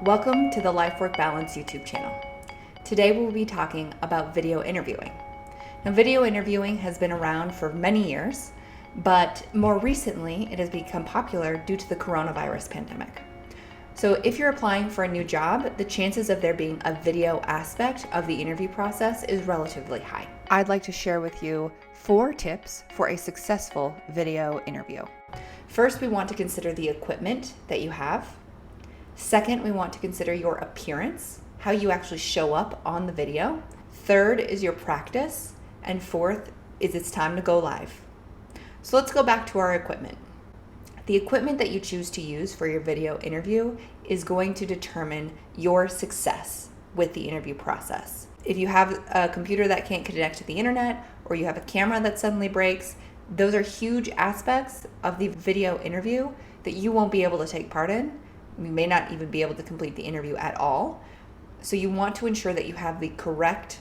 Welcome to the LifeWorkBalance YouTube channel. Today we'll be talking about video interviewing. Now, video interviewing has been around for many years, but more recently it has become popular due to the coronavirus pandemic. So if you're applying for a new job, the chances of there being a video aspect of the interview process is relatively high. I'd like to share with you 4 tips for a successful video interview. First, we want to consider the equipment that you have. Second, we want to consider your appearance, how you actually show up on the video. Third is your practice. And fourth is it's time to go live. So let's go back to our equipment. The equipment that you choose to use for your video interview is going to determine your success with the interview process. If you have a computer that can't connect to the internet, or you have a camera that suddenly breaks, those are huge aspects of the video interview that you won't be able to take part in. You may not even be able to complete the interview at all. So you want to ensure that you have the correct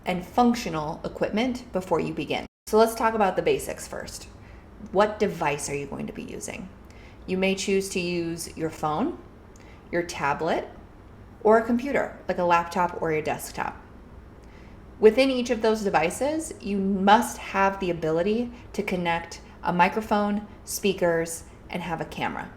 and functional equipment before you begin. So let's talk about the basics first. What device are you going to be using? You may choose to use your phone, your tablet, or a computer, like a laptop or your desktop. Within each of those devices, you must have the ability to connect a microphone, speakers, and have a camera.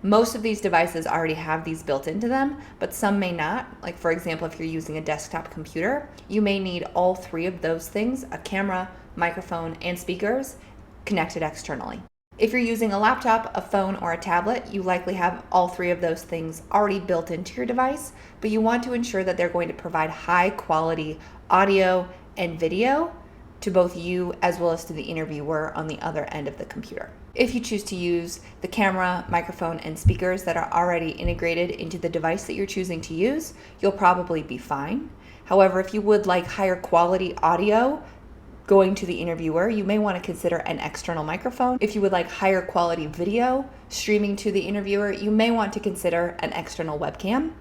Most of these devices already have these built into them, but some may not. Like, for example, if you're using a desktop computer, you may need all 3 of those things, a camera, microphone, and speakers, connected externally. If you're using a laptop, a phone, or a tablet, you likely have all 3 of those things already built into your device, but you want to ensure that they're going to provide high quality audio and video to both you as well as to the interviewer on the other end of the computer. If you choose to use the camera, microphone, and speakers that are already integrated into the device that you're choosing to use, you'll probably be fine. However, if you would like higher quality audio going to the interviewer, you may want to consider an external microphone. If you would like higher quality video streaming to the interviewer, you may want to consider an external webcam.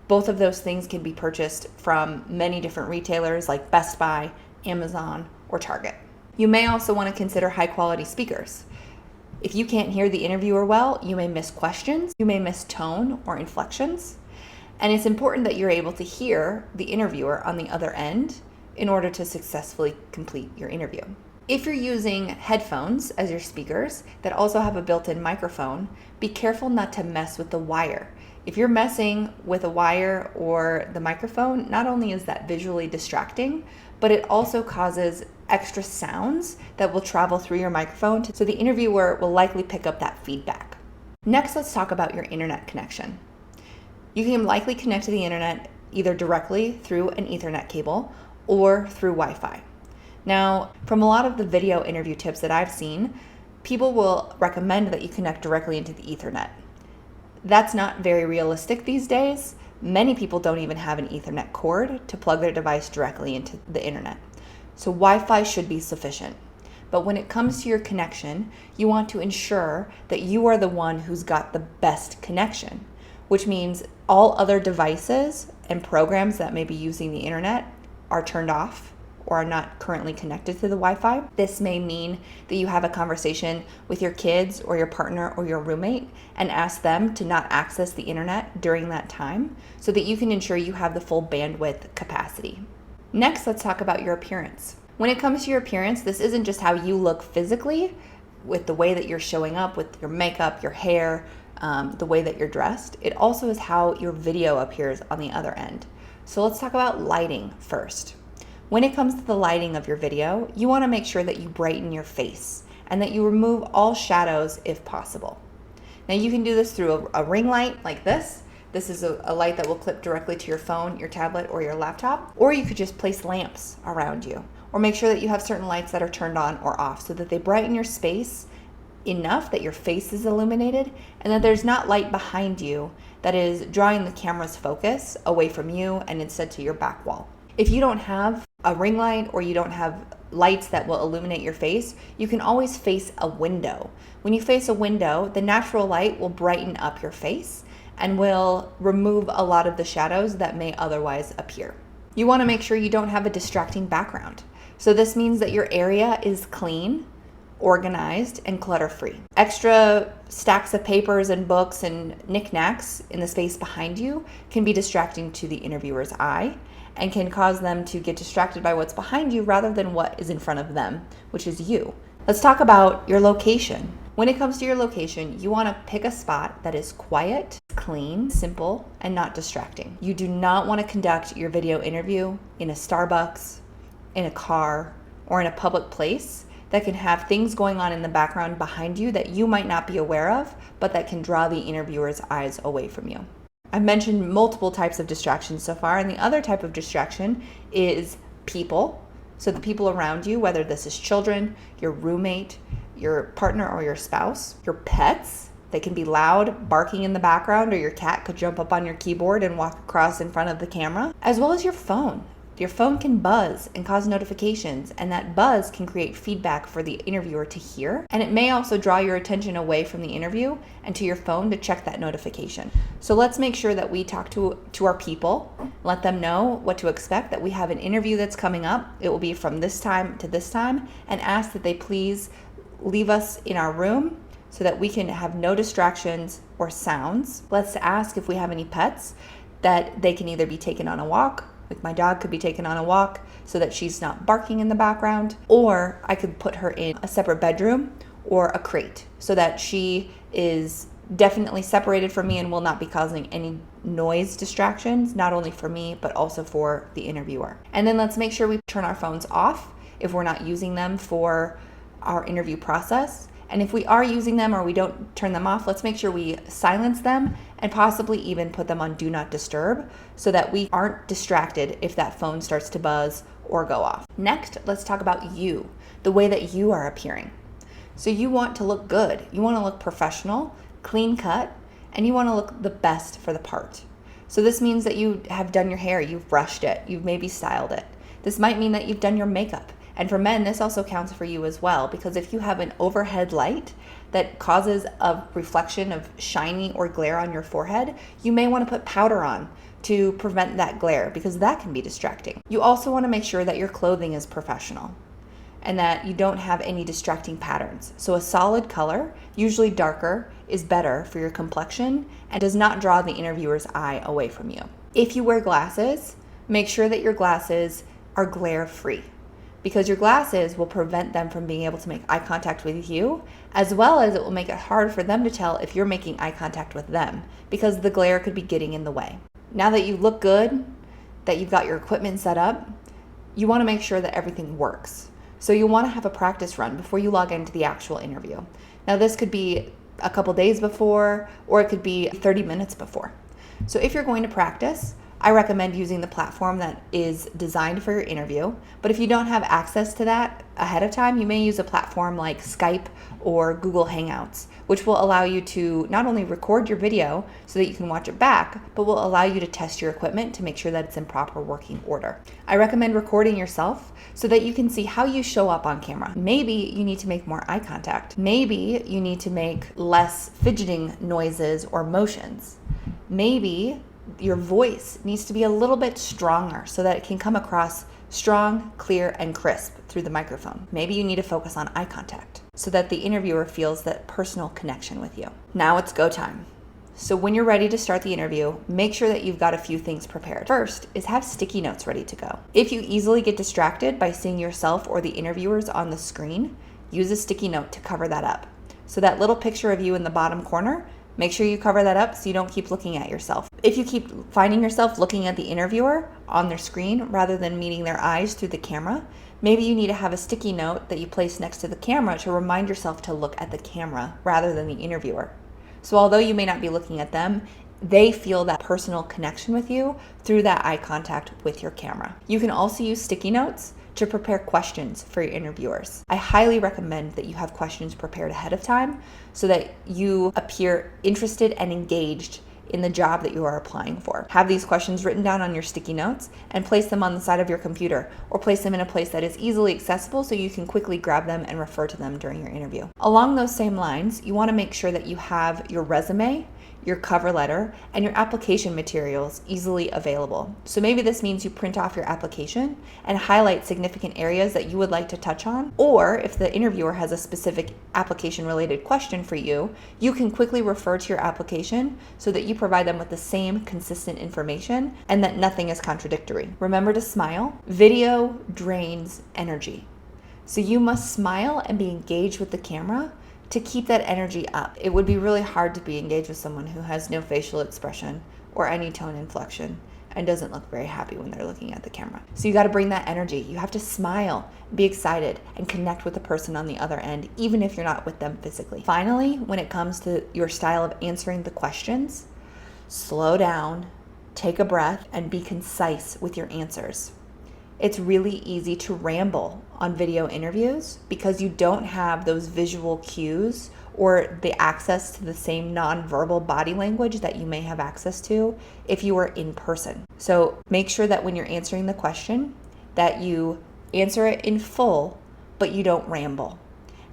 Both of those things can be purchased from many different retailers like Best Buy, Amazon, or Target. You may also want to consider high quality speakers. If you can't hear the interviewer well, you may miss questions, you may miss tone or inflections, and it's important that you're able to hear the interviewer on the other end in order to successfully complete your interview. If you're using headphones as your speakers that also have a built-in microphone, be careful not to mess with the wire. If you're messing with a wire or the microphone, not only is that visually distracting, but it also causes extra sounds that will travel through your microphone, so the interviewer will likely pick up that feedback. Next, let's talk about your internet connection. You can likely connect to the internet either directly through an Ethernet cable or through Wi-Fi. Now, from a lot of the video interview tips that I've seen, people will recommend that you connect directly into the Ethernet. That's not very realistic these days. Many people don't even have an Ethernet cord to plug their device directly into the internet. So Wi-Fi should be sufficient. But when it comes to your connection, you want to ensure that you are the one who's got the best connection, which means all other devices and programs that may be using the internet are turned off or are not currently connected to the Wi-Fi. This may mean that you have a conversation with your kids or your partner or your roommate and ask them to not access the internet during that time so that you can ensure you have the full bandwidth capacity. Next, let's talk about your appearance. When it comes to your appearance, this isn't just how you look physically with the way that you're showing up with your makeup, your hair, the way that you're dressed. It also is how your video appears on the other end. So let's talk about lighting first. When it comes to the lighting of your video, you want to make sure that you brighten your face and that you remove all shadows if possible. Now, you can do this through a ring light like this. This is a light that will clip directly to your phone, your tablet, or your laptop. Or you could just place lamps around you, or make sure that you have certain lights that are turned on or off so that they brighten your space enough that your face is illuminated and that there's not light behind you that is drawing the camera's focus away from you and instead to your back wall. If you don't have a ring light or you don't have lights that will illuminate your face, you can always face a window. When you face a window, the natural light will brighten up your face and will remove a lot of the shadows that may otherwise appear. You want to make sure you don't have a distracting background. So this means that your area is clean, organized, and clutter-free. Extra stacks of papers and books and knickknacks in the space behind you can be distracting to the interviewer's eye and can cause them to get distracted by what's behind you rather than what is in front of them, which is you. Let's talk about your location. When it comes to your location, you want to pick a spot that is quiet, clean, simple, and not distracting. You do not want to conduct your video interview in a Starbucks, in a car, or in a public place that can have things going on in the background behind you that you might not be aware of, but that can draw the interviewer's eyes away from you. I've mentioned multiple types of distractions so far, and the other type of distraction is people. So the people around you, whether this is children, your roommate, your partner or your spouse, your pets, they can be loud, barking in the background, or your cat could jump up on your keyboard and walk across in front of the camera, as well as your phone. Your phone can buzz and cause notifications, and that buzz can create feedback for the interviewer to hear, and it may also draw your attention away from the interview and to your phone to check that notification. So let's make sure that we talk to our people, let them know what to expect, that we have an interview that's coming up. It will be from this time to this time, and ask that they please leave us in our room so that we can have no distractions or sounds. Let's ask if we have any pets that they can either be taken on a walk. Like my dog could be taken on a walk so that she's not barking in the background, or I could put her in a separate bedroom or a crate so that she is definitely separated from me and will not be causing any noise distractions, not only for me, but also for the interviewer. And then let's make sure we turn our phones off if we're not using them for our interview process. And if we are using them or we don't turn them off, let's make sure we silence them and possibly even put them on Do Not Disturb so that we aren't distracted if that phone starts to buzz or go off. Next, let's talk about you, the way that you are appearing. So you want to look good. You want to look professional, clean cut, and you want to look the best for the part. So this means that you have done your hair, you've brushed it, you've maybe styled it. This might mean that you've done your makeup. And for men, this also counts for you as well, because if you have an overhead light that causes a reflection of shiny or glare on your forehead, you may want to put powder on to prevent that glare, because that can be distracting. You also want to make sure that your clothing is professional and that you don't have any distracting patterns. So a solid color, usually darker, is better for your complexion and does not draw the interviewer's eye away from you. If you wear glasses, make sure that your glasses are glare-free, because your glasses will prevent them from being able to make eye contact with you, as well as it will make it hard for them to tell if you're making eye contact with them, because the glare could be getting in the way. Now that you look good, that you've got your equipment set up, you want to make sure that everything works. So you want to have a practice run before you log into the actual interview. Now this could be a couple days before, or it could be 30 minutes before. So if you're going to practice, I recommend using the platform that is designed for your interview. But if you don't have access to that ahead of time, you may use a platform like Skype or Google Hangouts, which will allow you to not only record your video so that you can watch it back, but will allow you to test your equipment to make sure that it's in proper working order. I recommend recording yourself so that you can see how you show up on camera. Maybe you need to make more eye contact. Maybe you need to make less fidgeting noises or motions. Maybe your voice needs to be a little bit stronger so that it can come across strong, clear, and crisp through the microphone. Maybe you need to focus on eye contact so that the interviewer feels that personal connection with you. Now it's go time. So when you're ready to start the interview, make sure that you've got a few things prepared. First is have sticky notes ready to go. If you easily get distracted by seeing yourself or the interviewers on the screen, use a sticky note to cover that up. So that little picture of you in the bottom corner, make sure you cover that up so you don't keep looking at yourself. If you keep finding yourself looking at the interviewer on their screen rather than meeting their eyes through the camera, maybe you need to have a sticky note that you place next to the camera to remind yourself to look at the camera rather than the interviewer. So although you may not be looking at them, they feel that personal connection with you through that eye contact with your camera. You can also use sticky notes to prepare questions for your interviewers. I highly recommend that you have questions prepared ahead of time so that you appear interested and engaged in the job that you are applying for. Have these questions written down on your sticky notes and place them on the side of your computer, or place them in a place that is easily accessible so you can quickly grab them and refer to them during your interview. Along those same lines, you want to make sure that you have your resume, your cover letter, and your application materials easily available. So maybe this means you print off your application and highlight significant areas that you would like to touch on, or if the interviewer has a specific application-related question for you, you can quickly refer to your application so that you provide them with the same consistent information and that nothing is contradictory. Remember to smile. Video drains energy. So you must smile and be engaged with the camera to keep that energy up. It would be really hard to be engaged with someone who has no facial expression or any tone inflection and doesn't look very happy when they're looking at the camera. So you got to bring that energy. You have to smile, be excited, and connect with the person on the other end, even if you're not with them physically. Finally, when it comes to your style of answering the questions, slow down, take a breath, and be concise with your answers. It's really easy to ramble on video interviews because you don't have those visual cues or the access to the same nonverbal body language that you may have access to if you were in person. So make sure that when you're answering the question that you answer it in full, but you don't ramble.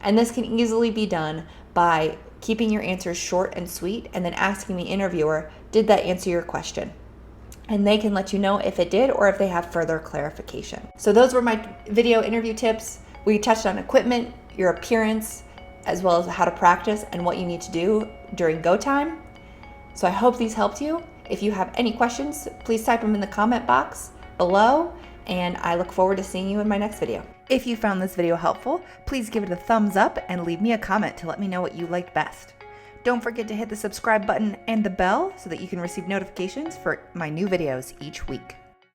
And this can easily be done by keeping your answers short and sweet and then asking the interviewer, did that answer your question? And they can let you know if it did or if they have further clarification. So those were my video interview tips. We touched on equipment, your appearance, as well as how to practice and what you need to do during go time. So I hope these helped you. If you have any questions, please type them in the comment box below, and I look forward to seeing you in my next video. If you found this video helpful, please give it a thumbs up and leave me a comment to let me know what you liked best. Don't forget to hit the subscribe button and the bell so that you can receive notifications for my new videos each week.